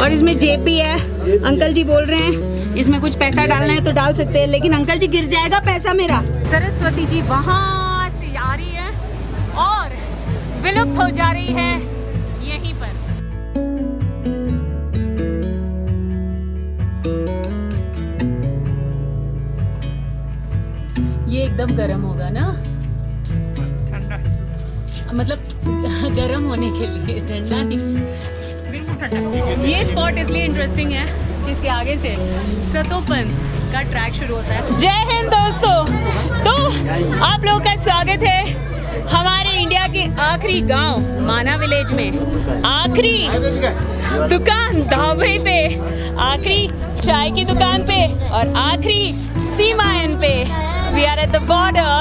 और इसमें जेपी है। अंकल जी बोल रहे हैं इसमें कुछ पैसा डालना है तो डाल सकते हैं, लेकिन अंकल जी गिर जाएगा पैसा मेरा। सरस्वती जी वहाँ से आ रही है और विलुप्त हो जा रही है यहीं पर। ये एकदम गर्म होगा ना, ठंडा मतलब गर्म होने के लिए, ठंडा नहीं, बिल्कुल ठंडा। ये स्पॉट इसलिए इंटरेस्टिंग है कि इसके आगे से सतोपन का ट्रैक शुरू होता है। जय हिंद दोस्तों, तो आप लोगों का स्वागत है हमारे इंडिया के आखिरी गांव माना विलेज में, आखिरी दुकान ढाबे पे, आखिरी चाय की दुकान पे और आखिरी सीमायन पे। We are at the border.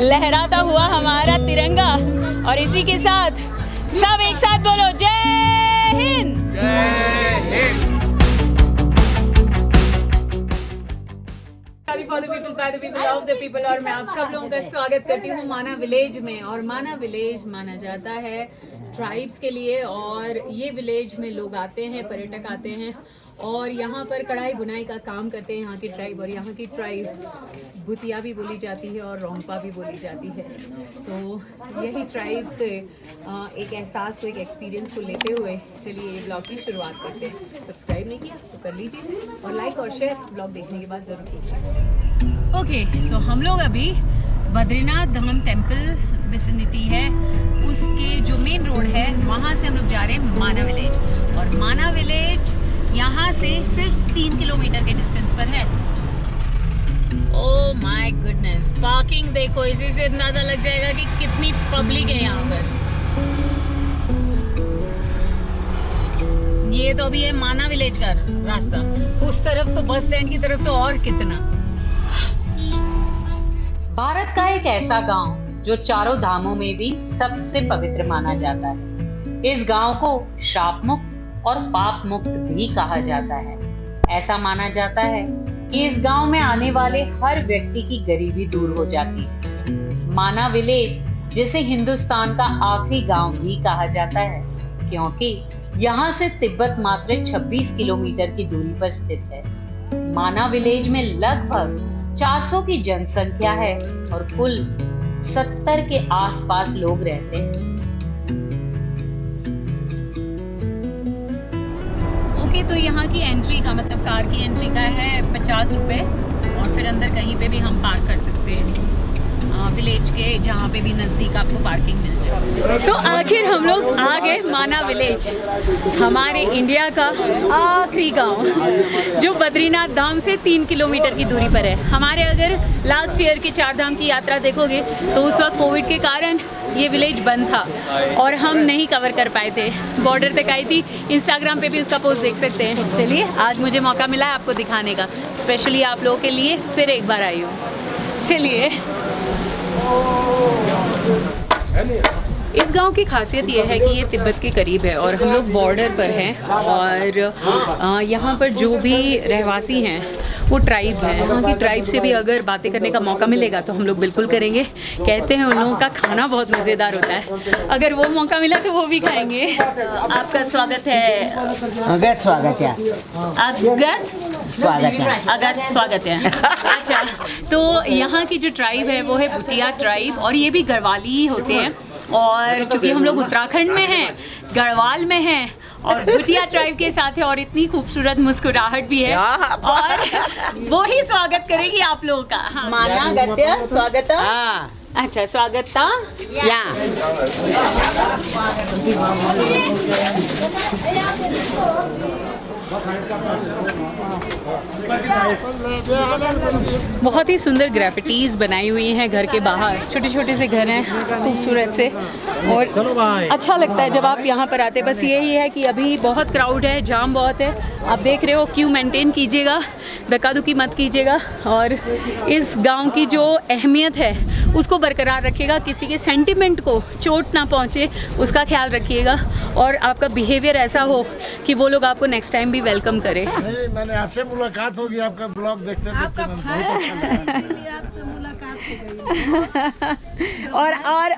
लहराता हुआ हमारा तिरंगा और इसी के साथ सब एक साथ बोलो जय हिंद। जय Hind. For the people, by the people, of the people, और मैं आप सब लोगों का स्वागत करती हूँ माना विलेज में। और माना विलेज माना जाता है ट्राइब्स के लिए, और ये विलेज में लोग आते हैं, पर्यटक आते हैं और यहाँ पर कढ़ाई बुनाई का काम करते हैं यहाँ की ट्राइब। और यहाँ की ट्राइब भूतिया भी बोली जाती है और रोंपा भी बोली जाती है। तो यही ट्राइब के एक एहसास को, एक एक्सपीरियंस को लेते हुए चलिए ये ब्लॉग की शुरुआत करते हैं। सब्सक्राइब नहीं किया तो कर लीजिए और लाइक और शेयर ब्लॉग देखने के बाद ज़रूर कीजिए। ओके, सो हम लोग अभी बद्रीनाथ धाम टेम्पल विसिनिटी है, उसके जो मेन रोड है वहाँ से हम लोग जा रहे हैं माना विलेज। और माना विलेज यहाँ से सिर्फ 3 किलोमीटर के डिस्टेंस पर है। ओह माय गुडनेस, पार्किंग देखो, इसी से अंदाजा लग जाएगा कि कितनी पब्लिक है यहाँ पर। ये तो अभी है माना विलेज का रास्ता, उस तरफ तो बस स्टैंड की तरफ तो और कितना। भारत का एक ऐसा गांव जो चारों धामों में भी सबसे पवित्र माना जाता है। इस गांव को श्राप मुक्त और पाप मुक्त भी कहा जाता है। ऐसा माना जाता है कि इस गांव में आने वाले हर व्यक्ति की गरीबी दूर हो जाती है। माना विलेज, जिसे हिंदुस्तान का आखिरी गांव भी कहा जाता है, क्योंकि यहाँ से तिब्बत मात्र 26 किलोमीटर की दूरी पर स्थित है। माना विलेज में लगभग 400 की जनसंख्या है और कुल 70 के आसपास लोग रहते हैं। तो यहाँ की एंट्री का मतलब कार की एंट्री का है 50 रुपये, और फिर अंदर कहीं पे भी हम पार्क कर सकते हैं विलेज के, जहाँ पे भी नज़दीक आपको पार्किंग मिल जाए। तो आखिर हम लोग आ गए माना विलेज, हमारे इंडिया का आखिरी गांव जो बद्रीनाथ धाम से 3 किलोमीटर की दूरी पर है। हमारे अगर लास्ट ईयर की 4 धाम की यात्रा देखोगे तो उस वक्त कोविड के कारण ये विलेज बंद था और हम नहीं कवर कर पाए थे। बॉर्डर तक आई थी, इंस्टाग्राम पे भी उसका पोस्ट देख सकते हैं। चलिए आज मुझे मौका मिला है आपको दिखाने का, स्पेशली आप लोगों के लिए फिर एक बार आई हूँ। चलिए, इस गांव की खासियत यह है कि ये तिब्बत के करीब है और हम लोग बॉर्डर पर हैं। और यहाँ पर जो भी रहवासी हैं वो ट्राइब्स हैं। यहाँ की ट्राइब से भी अगर बातें करने का मौका मिलेगा तो हम लोग बिल्कुल करेंगे। कहते हैं उन लोगों का खाना बहुत मज़ेदार होता है, अगर वो मौका मिला तो वो भी खाएंगे। आपका स्वागत है। अगत स्वागत है। अगत स्वागत है। अच्छा, तो यहाँ की जो ट्राइब है वो है भूतिया ट्राइब, और ये भी गढ़वाली ही होते हैं। और चूँकि हम लोग उत्तराखंड में हैं, गढ़वाल में हैं और भूतिया ट्राइब के साथ है, और इतनी खूबसूरत मुस्कुराहट भी है, और वो ही स्वागत करेगी आप लोगों का। हाँ। माना गद्य स्वागत। अच्छा, स्वागत था या बहुत ही सुंदर ग्राफिटीज बनाई हुई हैं घर के बाहर। छोटे छोटे से घर हैं खूबसूरत से, और अच्छा लगता है जब आप यहाँ पर आते। बस यही है कि अभी बहुत क्राउड है, जाम बहुत है, आप देख रहे हो। क्यों मेंटेन कीजिएगा, धक्का-धुक्की मत कीजिएगा, और इस गांव की जो अहमियत है उसको बरकरार रखिएगा। किसी के सेंटिमेंट को चोट ना पहुँचे उसका ख्याल रखिएगा, और आपका बिहेवियर ऐसा हो कि वो लोग आपको नेक्स्ट टाइम भी वेलकम करें। मैंने आपसे मुलाकात होगी, आपका ब्लॉग देखते देखते आपसे मुलाकात हो गई।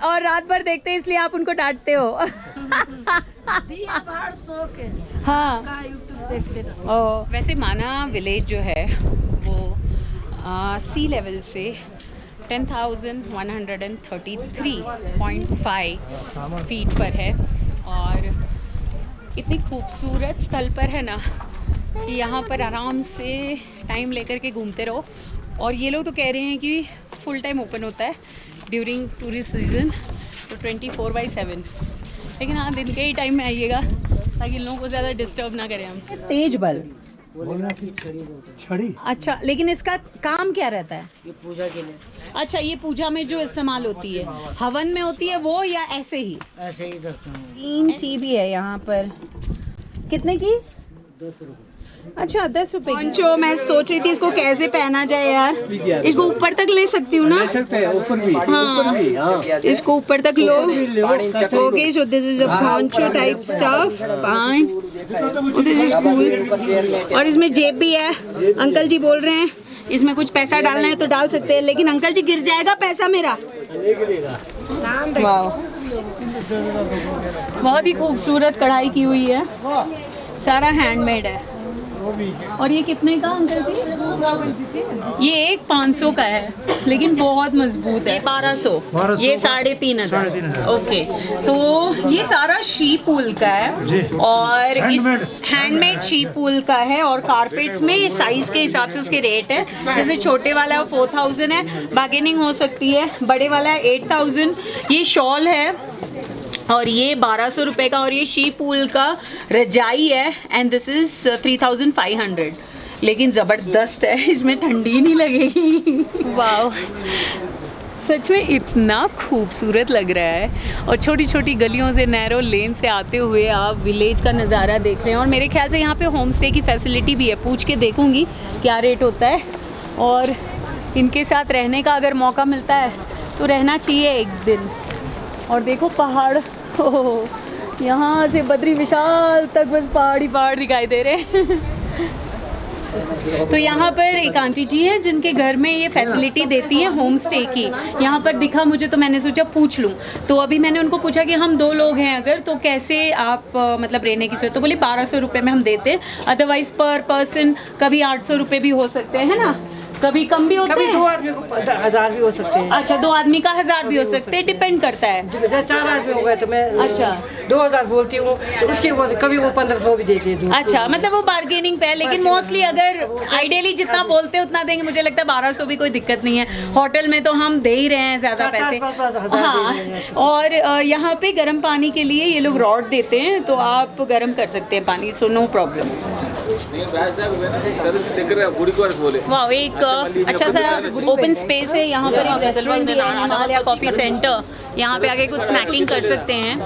और रात भर देखते हैं इसलिए आप उनको डांटते हो। दिया बाहर सो के हाँ का यूट्यूब देखते रहो। वैसे माना विलेज जो है वो सी लेवल से 10,133.5 फीट पर है और इतनी खूबसूरत स्थल पर है ना कि यहाँ पर आराम से टाइम लेकर के घूमते रहो। और ये लोग तो कह रहे हैं कि फुल टाइम ओपन होता है ड्यूरिंग टूरिस्ट सीजन, तो 24/7। लेकिन हाँ दिन के ही टाइम में आइएगा ताकि इन लोगों को ज़्यादा डिस्टर्ब ना करें हम। तेज बल्ब, छड़ी अच्छा, लेकिन इसका काम क्या रहता है? ये पूजा के लिए अच्छा, ये पूजा में जो इस्तेमाल होती है, हवन में होती है वो या ऐसे ही? ऐसे ही करते हैं। 3 चीबी है यहाँ पर। कितने की? 10 रुपए। अच्छा 10 रुपए की। जो मैं सोच रही थी इसको कैसे पहना जाए यार, इसको ऊपर तक ले सकती हूँ ना? सकते हैं ऊपर भी। हाँ, इसको ऊपर तक लो। Okay, so this is a poncho type stuff, fine. This is cool. और इसमें जेब भी है। अंकल जी बोल रहे हैं इसमें कुछ पैसा डालना है तो डाल सकते हैं, लेकिन अंकल जी गिर जाएगा पैसा मेरा। वाह, बहुत ही खूबसूरत कढ़ाई की हुई है, सारा हैंडमेड है। और ये कितने का अंकल जी? ये एक 500 का है, लेकिन बहुत मजबूत है। 1200, ये 3,500। ओके, तो ये सारा शीप वूल का है और हैंडमेड शीप वूल का है। और कारपेट्स में साइज के हिसाब से उसके रेट है। जैसे छोटे वाला 4000 है, बार्गेनिंग हो सकती है। बड़े वाला 8000। ये शॉल है और ये 1200 रुपये का। और ये शीप वूल का रजाई है एंड दिस इज 3500। लेकिन ज़बरदस्त है, इसमें ठंडी नहीं लगेगी। वाह, सच में इतना खूबसूरत लग रहा है। और छोटी छोटी गलियों से, नैरो लेन से आते हुए आप विलेज का नज़ारा देख रहे हैं। और मेरे ख्याल से यहाँ पे होम स्टे की फैसिलिटी भी है। पूछ के देखूँगी क्या रेट होता है, और इनके साथ रहने का अगर मौका मिलता है तो रहना चाहिए एक दिन। और देखो पहाड़, यहाँ से बद्री विशाल तक बस पहाड़ ही पहाड़ दिखाई दे रहे हैं। तो यहाँ पर एक आंटी जी हैं जिनके घर में ये फैसिलिटी देती हैं होम स्टे की। यहाँ पर दिखा मुझे तो मैंने सोचा पूछ लूँ। तो अभी मैंने उनको पूछा कि हम 2 लोग हैं अगर, तो कैसे आप मतलब रहने की जरूरत? तो बोले 1200 रुपये में हम देते हैं, अदरवाइज पर पर्सन कभी 800 रुपये भी हो सकते हैं ना, कभी कम भी होते हैं। 2 आदमी को 1000 भी हो सकते हैं। अच्छा, 2 आदमी का 1000 भी हो सकते हैं, डिपेंड करता है। जैसे 4 आदमी हो गए तो मैं अच्छा 2000 बोलती हूँ, तो उसके बाद कभी वो 1500 भी देते हैं। अच्छा, मतलब वो बार्गेनिंग पे है। लेकिन मोस्टली अगर आइडियली जितना बोलते हैं उतना देंगे। मुझे लगता है 1200 भी कोई दिक्कत नहीं है। होटल में तो हम दे ही रहे हैं ज़्यादा पैसे। हाँ, और यहाँ पे गर्म पानी के लिए ये लोग रॉड देते हैं, तो आप गर्म कर सकते हैं पानी, सो नो प्रॉब्लम। वाह, एक अच्छा सा ओपन स्पेस है यहाँ पर। एक रेस्टोरेंट है, हिमालय कॉफी सेंटर। यहाँ पे आके कुछ स्नैकिंग कर सकते हैं।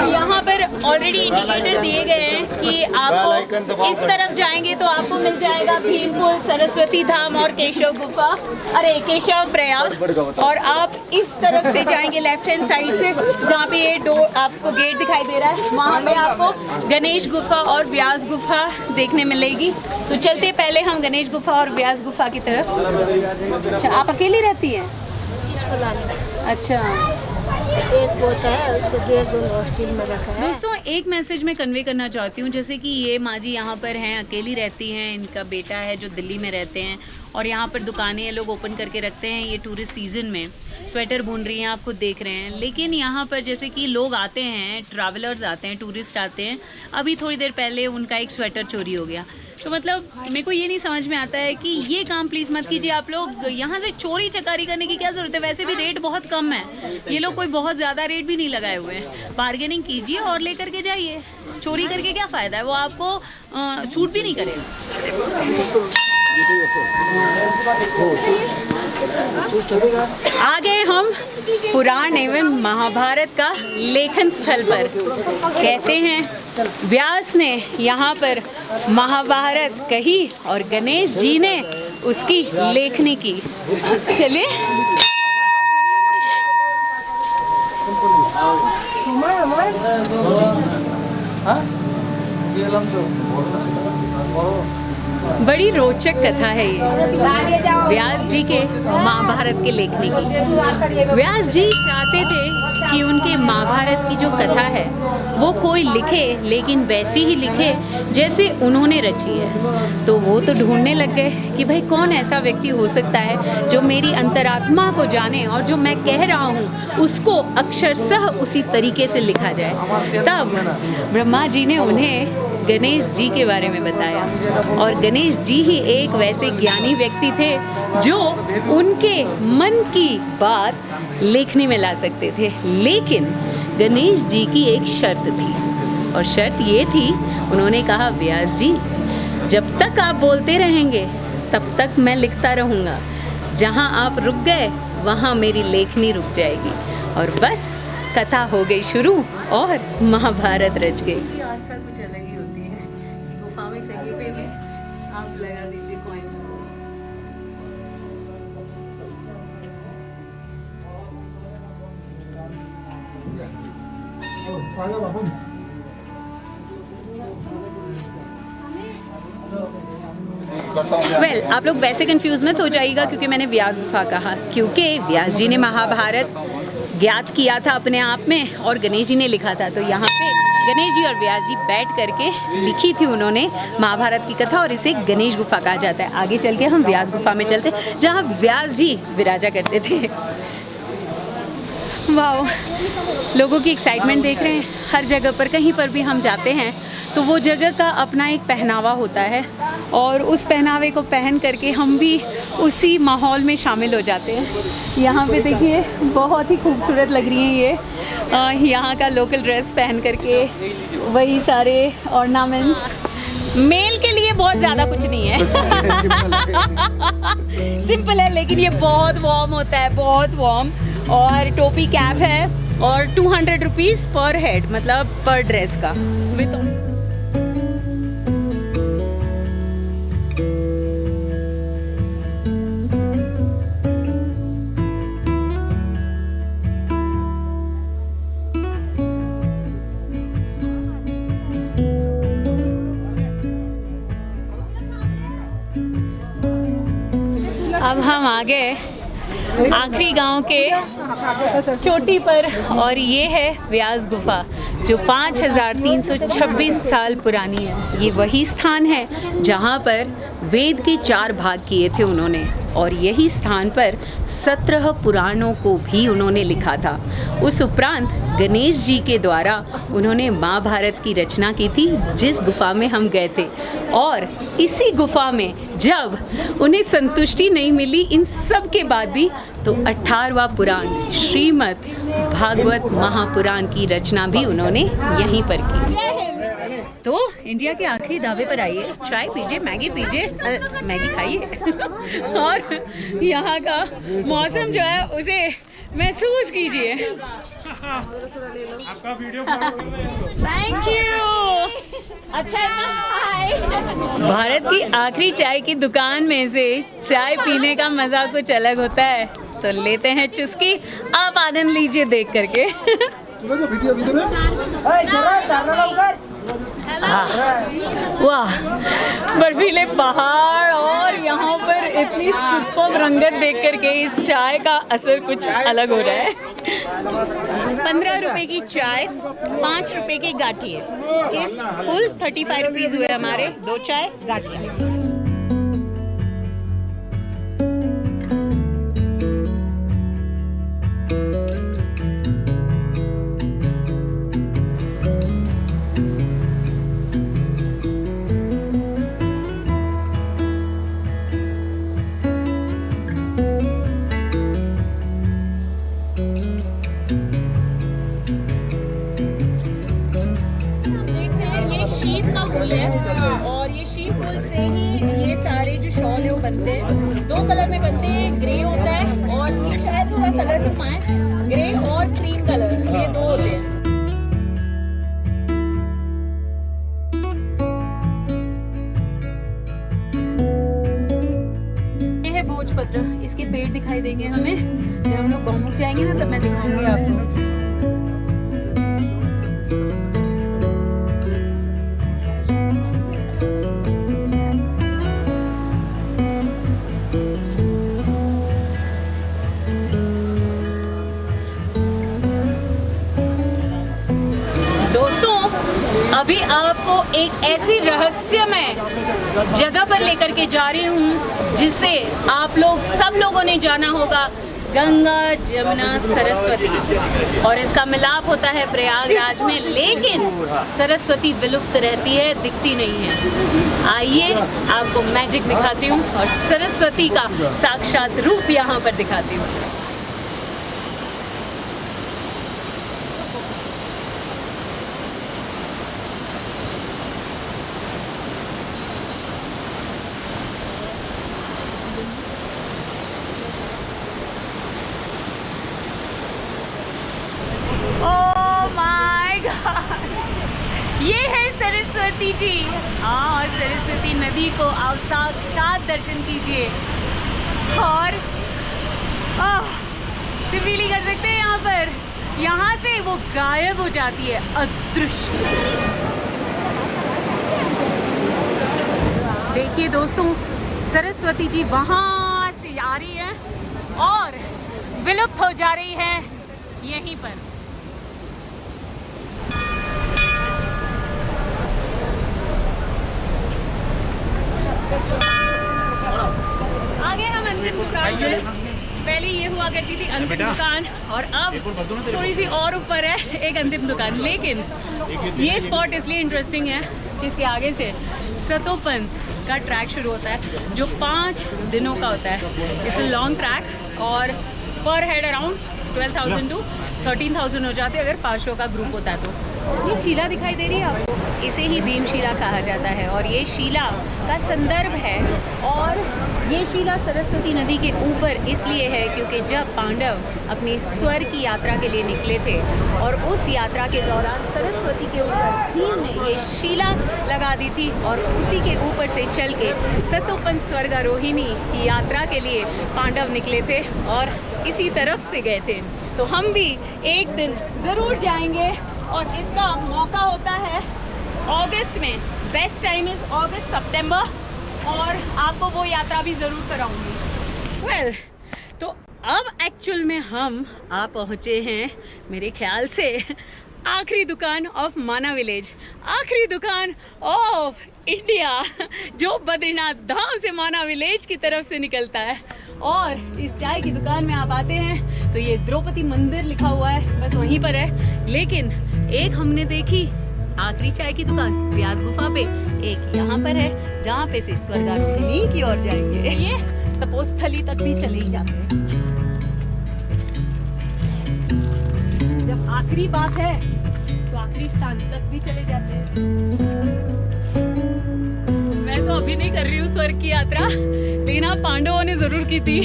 यहाँ पर ऑलरेडी इंडिकेटर दिए गए हैं कि आपको इस तरफ जाएंगे तो आपको मिल जाएगा भीमपुर, सरस्वती धाम और केशव गुफा, अरे केशव प्रयाग। और आप इस तरफ से जाएंगे लेफ्ट हैंड साइड से, जहाँ पे ये डोर आपको गेट दिखाई दे रहा है, वहाँ पे आपको गणेश गुफा और व्यास गुफा देखने मिलेगी। तो चलते पहले हम गणेश गुफा और व्यास गुफा की तरफ। अच्छा, आप अकेली रहती हैं? इसको लाने अच्छा, एक पोता है, उसको 1.5 हॉस्टल में रखा है। दोस्तों एक मैसेज मैं कन्वे करना चाहती हूँ। जैसे कि ये माँ जी यहाँ पर हैं, अकेली रहती हैं, इनका बेटा है जो दिल्ली में रहते हैं, और यहाँ पर दुकानें ये लोग ओपन करके रखते हैं। ये टूरिस्ट सीज़न में स्वेटर बुन रही हैं, आप खुद देख रहे हैं। लेकिन यहाँ पर जैसे कि लोग आते हैं, ट्रैवलर्स आते हैं, टूरिस्ट आते हैं। अभी थोड़ी देर पहले उनका एक स्वेटर चोरी हो गया। तो मतलब मेरे को ये नहीं समझ में आता है कि ये काम प्लीज़ मत कीजिए आप लोग। यहाँ से चोरी चकारी करने की क्या ज़रूरत है? वैसे भी रेट बहुत कम है, ये लोग कोई बहुत ज़्यादा रेट भी नहीं लगाए हुए हैं। बार्गेनिंग कीजिए और लेकर के जाइए। चोरी करके क्या फ़ायदा है? वो आपको सूट भी नहीं करेगा। आ गए हम पुराण एवं महाभारत का लेखन स्थल पर। कहते हैं व्यास ने यहाँ पर महाभारत कही और गणेश जी ने उसकी लेखनी की। चलिए बड़ी रोचक कथा है ये व्यास जी के महाभारत के लिखने की। व्यास जी चाहते थे कि उनके महाभारत की जो कथा है वो कोई लिखे, लेकिन वैसी ही लिखे जैसे उन्होंने रची है। तो वो तो ढूंढने लग गए कि भाई कौन ऐसा व्यक्ति हो सकता है जो मेरी अंतरात्मा को जाने और जो मैं कह रहा हूँ उसको अक्षरशः उसी तरीके से लिखा जाए। तब ब्रह्मा जी ने उन्हें गणेश जी के बारे में बताया, और गणेश जी ही एक वैसे ज्ञानी व्यक्ति थे जो उनके मन की बात लेखनी में ला सकते थे। लेकिन गणेश जी की एक शर्त थी, और शर्त ये थी, उन्होंने कहा व्यास जी जब तक आप बोलते रहेंगे तब तक मैं लिखता रहूँगा, जहाँ आप रुक गए वहाँ मेरी लेखनी रुक जाएगी। और बस कथा हो गई शुरू और महाभारत रच गई। आस्था कुछ अलग ही होती है। गुफा में कहीं पे भी आप लगा दीजिए कॉइन्स को। वेल, आप लोग वैसे कंफ्यूज मत हो जाइएगा क्योंकि मैंने व्यास गुफा कहा, क्योंकि व्यास जी ने महाभारत ज्ञात किया था अपने आप में और गणेश जी ने लिखा था। तो यहाँ पे गणेश जी और व्यास जी बैठ करके लिखी थी उन्होंने महाभारत की कथा, और इसे गणेश गुफा कहा जाता है। आगे चल के हम व्यास गुफा में चलते जहाँ व्यास जी विराजा करते थे। वाह, लोगों की एक्साइटमेंट देख रहे हैं। हर जगह पर कहीं पर भी हम जाते हैं तो वो जगह का अपना एक पहनावा होता है, और उस पहनावे को पहन करके हम भी उसी माहौल में शामिल हो जाते हैं। यहाँ पे देखिए बहुत ही खूबसूरत लग रही हैं ये यहाँ का लोकल ड्रेस पहन करके, वही सारे ऑर्नामेंट्स। मेल के लिए बहुत ज़्यादा कुछ नहीं है सिंपल है, लेकिन ये बहुत वार्म होता है, बहुत वार्म। और टोपी कैप है, और 200 रुपीज़ पर हेड, मतलब पर ड्रेस का। विद अब हम आ गए आखिरी गांव के चोटी पर, और ये है व्यास गुफा जो 5326 साल पुरानी है। ये वही स्थान है जहाँ पर वेद के 4 भाग किए थे उन्होंने, और यही स्थान पर 17 पुराणों को भी उन्होंने लिखा था। उस उपरांत गणेश जी के द्वारा उन्होंने महाभारत की रचना की थी, जिस गुफा में हम गए थे। और इसी गुफा में जब उन्हें संतुष्टि नहीं मिली इन सब के बाद भी, तो 18वां पुराण श्रीमद् भागवत महापुराण की रचना भी उन्होंने यहीं पर की। तो इंडिया के आखिरी दावे पर आइए, चाय पीजिए, मैगी पीजिए, मैगी खाइए और यहाँ का मौसम जो है उसे महसूस कीजिए। आपका वीडियो थैंक यू। अच्छा है। भारत की आखिरी चाय की दुकान में से चाय पीने का मजा कुछ अलग होता है, तो लेते हैं चुस्की। आप आनंद लीजिए देख करके। वाह, बर्फीले पहाड़ और यहाँ पर इतनी सुपर्ब रंगत देख करके इस चाय का असर कुछ अलग हो रहा है। 15 रुपए की चाय, 5 रुपए की गाठी है। कुल 35 रुपीज हुए हमारे, 2 चाय गाठी। और ये शीप वूल से ही ये सारे जो शॉल है वो बनते हैं। 2 कलर में बनते हैं, ग्रे होता है और ये शायद थोड़ा कलर नुमा है, ग्रे और क्रीम कलर, ये 2 होते हैं। ये है भोजपत्र, इसके पेड़ दिखाई देंगे हमें जब हम लोग गौमुख जाएंगे ना, तब मैं दिखाऊंगी आपको। अभी आपको एक ऐसी रहस्यमय जगह पर लेकर के जा रही हूँ जिसे आप लोग सब लोगों ने जाना होगा, गंगा जमुना सरस्वती। और इसका मिलाप होता है प्रयागराज में, लेकिन सरस्वती विलुप्त रहती है, दिखती नहीं है। आइए आपको मैजिक दिखाती हूँ और सरस्वती का साक्षात रूप यहाँ पर दिखाती हूँ। ये है सरस्वती जी। और सरस्वती नदी को आप साक्षात दर्शन कीजिए और सिर्फ फील कर सकते हैं यहाँ पर। यहाँ से वो गायब हो जाती है, अदृश्य। देखिए दोस्तों, सरस्वती जी वहाँ से आ रही है और विलुप्त हो जा रही है यहीं पर। आगे हम अंतिम दुकान पर, पहले ये हुआ करती थी अंतिम दुकान और अब थोड़ी सी और ऊपर है एक अंतिम दुकान। लेकिन ये स्पॉट इसलिए इंटरेस्टिंग है कि इसके आगे से सतोपंथ का ट्रैक शुरू होता है जो 5 दिनों का होता है। इट्स अ लॉन्ग ट्रैक और पर हेड अराउंड 12,000 to 13,000 हो जाते हैं अगर 5 लोगों का ग्रुप होता है तो। ये शिला दिखाई दे रही है आपको, इसे ही भीमशिला कहा जाता है और ये शिला का संदर्भ है। और ये शिला सरस्वती नदी के ऊपर इसलिए है क्योंकि जब पांडव अपनी स्वर्ग की यात्रा के लिए निकले थे और उस यात्रा के दौरान सरस्वती के ऊपर भीम ने ये शिला लगा दी थी और उसी के ऊपर से चल के सतोपंथ स्वर्गारोहिणी की यात्रा के लिए पांडव निकले थे और इसी तरफ से गए थे। तो हम भी एक दिन ज़रूर जाएंगे और इसका मौका होता है अगस्त में। बेस्ट टाइम इज़ अगस्त सितंबर और आपको वो यात्रा भी ज़रूर कराऊंगी। वेल, तो अब एक्चुअल में हम आ पहुँचे हैं मेरे ख्याल से आखिरी दुकान ऑफ माना विलेज, आखिरी दुकान ऑफ इंडिया जो बद्रीनाथ धाम से माना विलेज की तरफ से निकलता है। और इस चाय की दुकान में आप आते हैं तो ये द्रौपदी मंदिर लिखा हुआ है, बस वहीं पर है। लेकिन एक हमने देखी आखिरी चाय की दुकान व्यास गुफा पे, एक यहाँ पर है जहाँ पे से स्वर्गारोहिणी की ओर जाएंगे। ये तपोस्थली तक भी चले ही जाते हैं। जब आखिरी बात है तो आखिरी स्थान तक भी चले जाते हैं। मैं तो अभी नहीं कर रही हूँ स्वर्ग की यात्रा, लेकिन आप पांडवों ने जरूर की थी।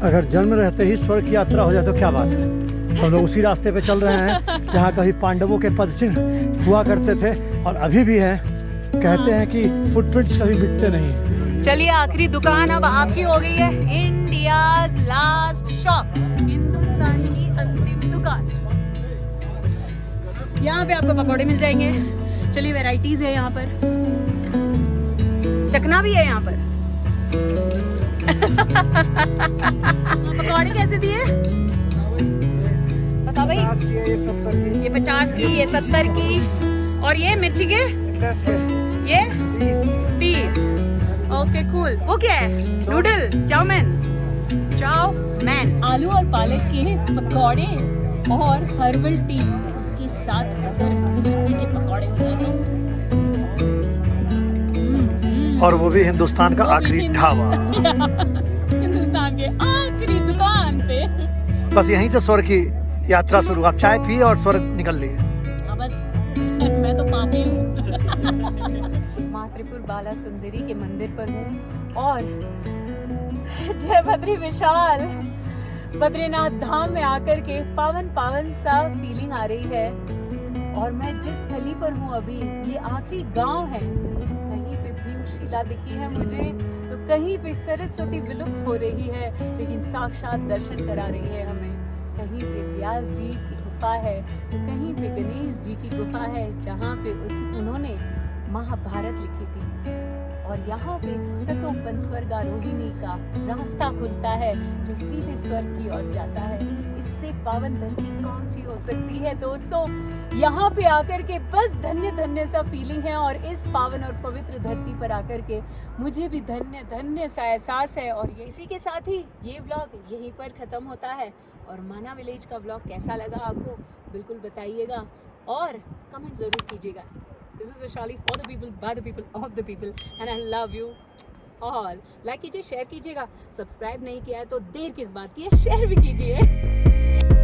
अगर जन्म रहते ही स्वर्ग की यात्रा हो जाए तो क्या बात है। हम लोग उसी रास्ते पे चल रहे हैं जहाँ कभी पांडवों के पदचिन्ह हुआ करते थे और अभी भी हैं। कहते हैं कि फुटप्रिंट्स कभी मिटते नहीं। चलिए, आखिरी दुकान अब आपकी हो गई है, इंडियाज लास्ट शॉप, हिंदुस्तान की अंतिम दुकान। यहाँ पे आपको पकौड़े मिल जाएंगे। चलिए, वैरायटीज है यहाँ पर, चकना भी है यहाँ पर। पकौड़े कैसे दिए बता भाई? ये 70 की, ये 50 की, ये 70 की और ये मिर्ची के 10 के, ये 30। Okay cool. वो क्या है? नूडल, चाउमीन, आलू और पालक के पकौड़े और हर्बल टी, उसके साथ अगर मिर्ची के पकौड़े हो जाए तो और वो भी हिंदुस्तान का आखिरी ढाबा। हिंदुस्तान के आखिरी दुकान पे। बस यहीं से स्वर्ग की यात्रा शुरू। आप चाय पिए और स्वर्ग निकल लिए। बस मैं तो पापी हूँ। माँ त्रिपुर बाला सुंदरी के मंदिर पर हूँ और जय बद्री विशाल बद्रीनाथ धाम में आकर के पावन पावन सा फीलिंग आ रही है। और मैं जिस स्थली पर हूँ अभी, ये आखिरी गांव है। कहीं पे भीमशिला दिखी है मुझे, तो कहीं पे सरस्वती विलुप्त हो रही है लेकिन साक्षात दर्शन करा रही है हमें। कहीं पे व्यास जी की गुफा है तो कहीं पे गणेश जी की गुफा है जहाँ पे उन्होंने महाभारत लिखी थी। और यहाँ पे सतोपन स्वर्गारोहिणी का रास्ता खुलता है जो सीधे स्वर्ग की ओर जाता है। इससे पावन धरती कौन सी हो सकती है दोस्तों। यहाँ पे आकर के बस धन्य धन्य सा फीलिंग है और इस पावन और पवित्र धरती पर आकर के मुझे भी धन्य धन्य सा एहसास है। और ये इसी के साथ ही ये व्लॉग यहीं पर ख़त्म होता है। और माना विलेज का व्लॉग कैसा लगा आपको बिल्कुल बताइएगा और कमेंट ज़रूर कीजिएगा। This is Vaishali for the people, by the people, of the people, and I love you all. Like कीजिए, शेयर कीजिएगा, सब्सक्राइब नहीं किया है तो देर किस बात की है, शेयर भी कीजिए।